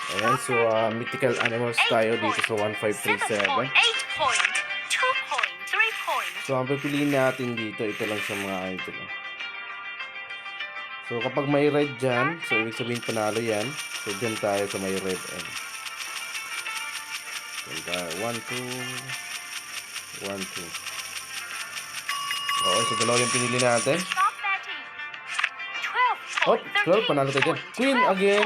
Ayan, so mythical animals tayo dito sa 1537. So ang pipiliin natin dito, ito lang sa mga idol. So kapag may red dyan, so ibig sabihin panalo yan. So dyan tayo sa may red end. Dyan tayo, 1, 2, 1, 2. Okay, so dalawa yung pinili natin. Oh, 12, panalo tayo dyan. Queen again.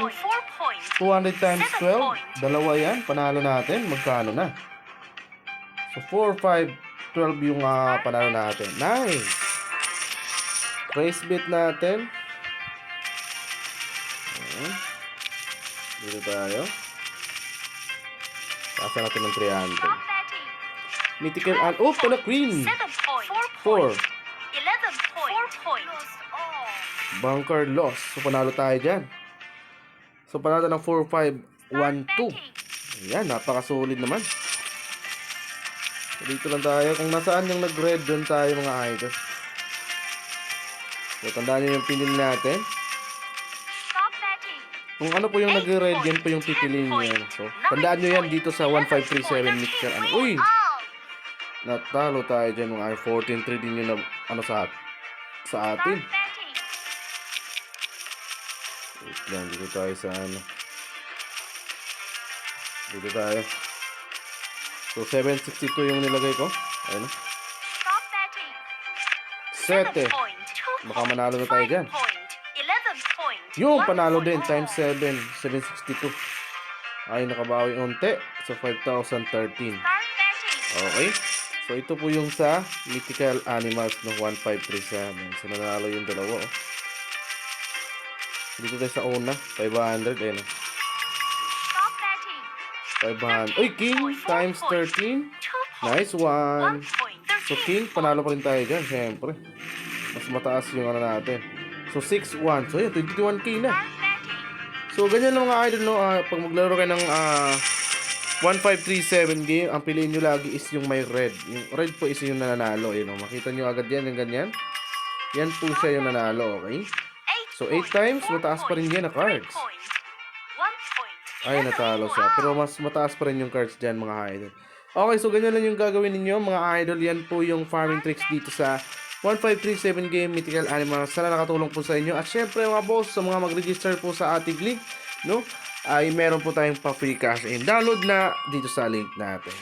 200 times 12. Dalawa yan, panalo natin. Magkano na? So 4, 5, 12 yung panalo natin. Nice! Race bit natin. Dito tayo. Kasa natin ng 300. Mythical and oh, pala queen. 4. Bunker loss. So panalo tayo dyan. So panalo ng 4, 5, 1, 2. Ayan, napakasolid naman. So, dito lang tayo. Kung nasaan yung nag-red, doon tayo mga idol. So tandaan nyo yung pinili natin. Kung ano po yung nag-red, yan po yung pipiliin nyo. So tandaan nyo yan dito sa 1537 mythical. Uy! Natalo tayo dyan mga 14-3 din yun na, sa atin. Wait lang, dito tayo sa dito tayo. So 762 yung nilagay ko. Ayun. 7. Baka manalo na tayo dyan. Yung panalo din times 7, 762. Ay, nakabawi unti. So 5,013. Okay. So ito po yung sa mythical animals ng 1537. So nanalo yung dalawa. Oh. Dito tayo sa una, 500. Ayun. 500. Uy, king times 13. Nice one. So king, panalo pa rin tayo dyan, syempre. Mas mataas yung ano natin. So 6-1. So yun, 21k na. So ganyan lang mga idol, no? Pag maglaro kayo ng 1537 game, ang piliin nyo lagi is yung may red. Yung red po is yung nananalo. Yun, no? Makita nyo agad yan, yung ganyan. Yan po siya yung nanalo, okay? So 8 times, mataas pa rin yan na cards. Ay, natalo siya. Pero mas mataas pa rin yung cards dyan mga idol. Okay, so ganyan lang yung gagawin ninyo mga idol. Yan po yung farming tricks dito sa 1537 game mythical animals. Sana nakatulong po sa inyo. At syempre mga boss, sa mga mag-register po sa ating link, no, ay meron po tayong pa-free cash in download na dito sa link natin.